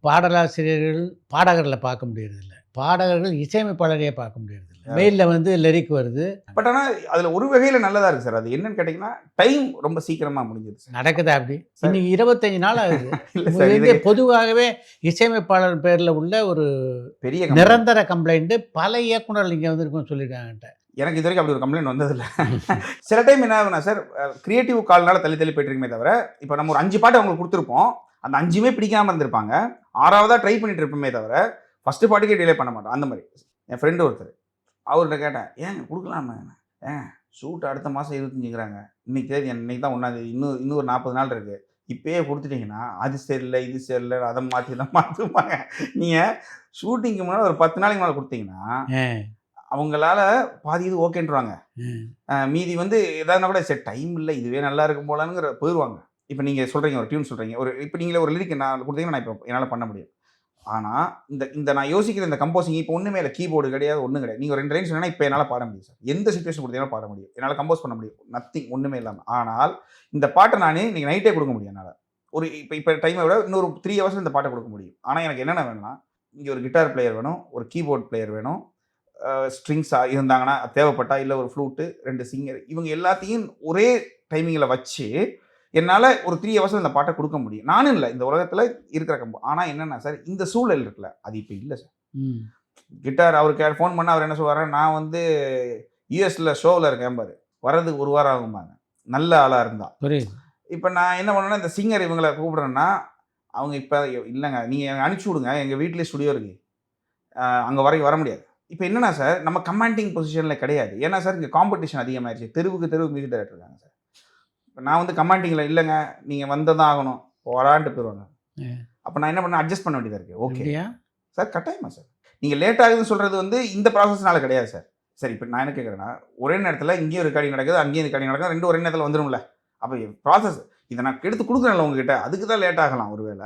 பாடலாசிரியர்கள் பாடகர்கள பார்க்க முடியறதில்ல. பாடகர்கள் இசையமைப்பாளரையே பார்க்க முடியறதில்ல. மெயில்ல வந்து லிரிக் வருது. பட் ஆனா அதுல ஒரு வகையில நல்லதா இருக்கு சார். அது என்னன்னு கேட்டீங்கன்னா, டைம் ரொம்ப சீக்கிரமா முடிஞ்சுது சார். நடக்குதா அப்படி? இன்னைக்கு 25 நாள் ஆகுது. இல்ல சார், இது பொதுவாகவே இசையமைப்பாளர் பேர்ல உள்ள ஒரு பெரிய கம்ப்ளைண்ட். நிரந்தர கம்ப்ளைண்ட் பல இயக்குனர்கள் இங்க வந்திருக்குன்னு சொல்லியிருக்காங்க என்ட்ட. எனக்கு இது வரைக்கும் அப்படி ஒரு கம்ப்ளைண்ட் வந்ததில்ல. சில டைம் என்ன ஆகுனா சார், கிரியேட்டிவ் கால்னால தள்ளி தள்ளி போயிட்டு இருக்குமே தவிர, இப்போ நம்ம ஒரு 5 பாட்டு அவங்களுக்கு குடுத்துருப்போம். அந்த 5மே பிடிக்காம இருந்திருப்பாங்க. 6வதா ட்ரை பண்ணிட்டு இருப்போமே தவிர, ஃபர்ஸ்ட் பாட்டுக்கே டிலே பண்ண மாட்டோம். அந்த மாரி. என் ஃப்ரெண்ட் ஒருத்தர். அவர்ட்ட கேட்டேன், "ஏங்க குடுக்கலாமே?" "ஏங்க ஷூட் அடுத்த மாசம் 25ங்கிறாங்க. இன்னைக்கு தேதி இன்னைக்கு தான் 1ஆம் தேதி. இன்னும் ஒரு 40 நாள் இருக்கு. இப்பயே குடுத்துட்டீங்கன்னா, அது சரியில்ல, இது சரியில்ல, அத மாத்தி இத மாத்தும்பாங்க. நீங்க ஷூட்டிங்க்கு முன்னாடி ஒரு 10 நாளைக்கு முன்னால குடுத்தீங்கன்னா, அவங்களால பாதி இது ஓகேன்றுவாங்க. மீதி வந்து எதாவதுனா கூட சரி டைம் இல்ல, இதுவே நல்லா இருக்கும் போலங்கிற போயிருவாங்க. இப்ப நீங்க சொல்றீங்க, ஒரு டியூன் சொல்றீங்க. இப்ப நீங்களே ஒரு லிரிக் நான் குடுத்தீங்கன்னா, நான் இப்ப என்னால பண்ண முடியும். ஆனா, இந்த நான் யோசிக்கிற இந்த கம்போசிங் இப்ப ஒண்ணுமே இல்ல. கீபோர்டு கிடையாது, ஒண்ணும் கிடையாது. நீங்க ஒரு 2 லைன் சொன்னீங்கன்னா, இப்ப என்னால பாட முடியும் சார். எந்த சிச்சுவேஷன் குடுத்தீங்கனாலும் பாட முடியும். என்னால கம்போஸ் பண்ண முடியும். நத்திங் ஒண்ணுமே இல்லாம. ஆனால், இந்த பாட்ட நானு இன்னைக்கு நைட்டே குடுக்க முடியும் என்னால. இப்ப டைம விட இன்னொரு 3 ஹவர்ஸ்ல இந்த பாட்ட குடுக்க முடியும். ஆனா, எனக்கு என்னென்ன வேணும்னா, இங்க ஒரு கிட்டார் பிளேயர் வேணும், ஒரு கீபோர்ட் பிளேயர் வேணும், ஸ்ட்ரிங்ஸ் இருந்தாங்கன்னா தேவைப்பட்டா, இல்ல ஒரு ஃப்ளூட்டு, 2 சிங்கர் இவங்க எல்லாத்தையும் ஒரே டைமிங்ல வச்சு, என்னால ஒரு 3 ஹவர்ஸ்ல இந்த பாட்ட குடுக்க முடியும். நானும் இல்ல, இந்த உலகத்துல இருக்கிற ஆனா என்னன்னா சார், இந்த சூழல் இருக்குல்ல, அது இப்ப இல்ல சார். கிட்டார் அவருக்கு ஃபோன் பண்ணா அவர் என்ன சொல்வாரு, நான் வந்து யுஎஸ்ல ஷோல இருக்கேன் பாரு. வர்றதுக்கு 1 வாரம் ஆகும்பாங்க. நல்ல ஆளா இருந்தா. இப்ப நான் என்ன பண்ணுவேன்னா, இந்த சிங்கர் இவங்கள கூப்பிடுறேன்னா, அவங்க இப்ப இல்லங்க நீங்க அனுப்பிச்சு விடுங்க. எங்க வீட்லயே ஸ்டுடியோ இருக்கு. அங்க வரைக்கும் வர முடியாது. இப்ப என்னன்னா சார், நம்ம கமாண்டிங் பொசிஷன்ல கிடையாது. ஏன்னா சார் இங்க காம்படிஷன் அதிகமாயிருச்சு. தெருவுக்கு தெருவு மியூசிக் டைரக்டர் இருக்காங்க சார். நான் வந்து கமாண்டிங்ல இல்லங்க, நீங்க வந்து தான் ஆகணும். போடான்ட்டு போயிருவாங்க. அப்ப நான் என்ன பண்ணேன், அட்ஜஸ்ட் பண்ண வேண்டியதா இருக்கு. ஓகே. சார் கட்டாயமா சார். நீங்க லேட் ஆகுதுன்னு சொல்றது வந்து இந்த ப்ராசஸ்னால கிடையாது சார். சரி இப்ப நான் என்ன கேட்கிறேன்னா, ஒரே நேரத்துல இங்கேயும் ரெக்கார்டிங் நடக்குது, அங்கேயும் ரெக்கார்டிங் நடக்குது. 2 ஒரே நேரத்துல வந்துரும்ல. அப்ப ப்ராசஸ் இத நான் எடுத்து குடுக்குறேன்ல உங்ககிட்ட. அதுக்கு தான் லேட் ஆகலாம் ஒருவேள.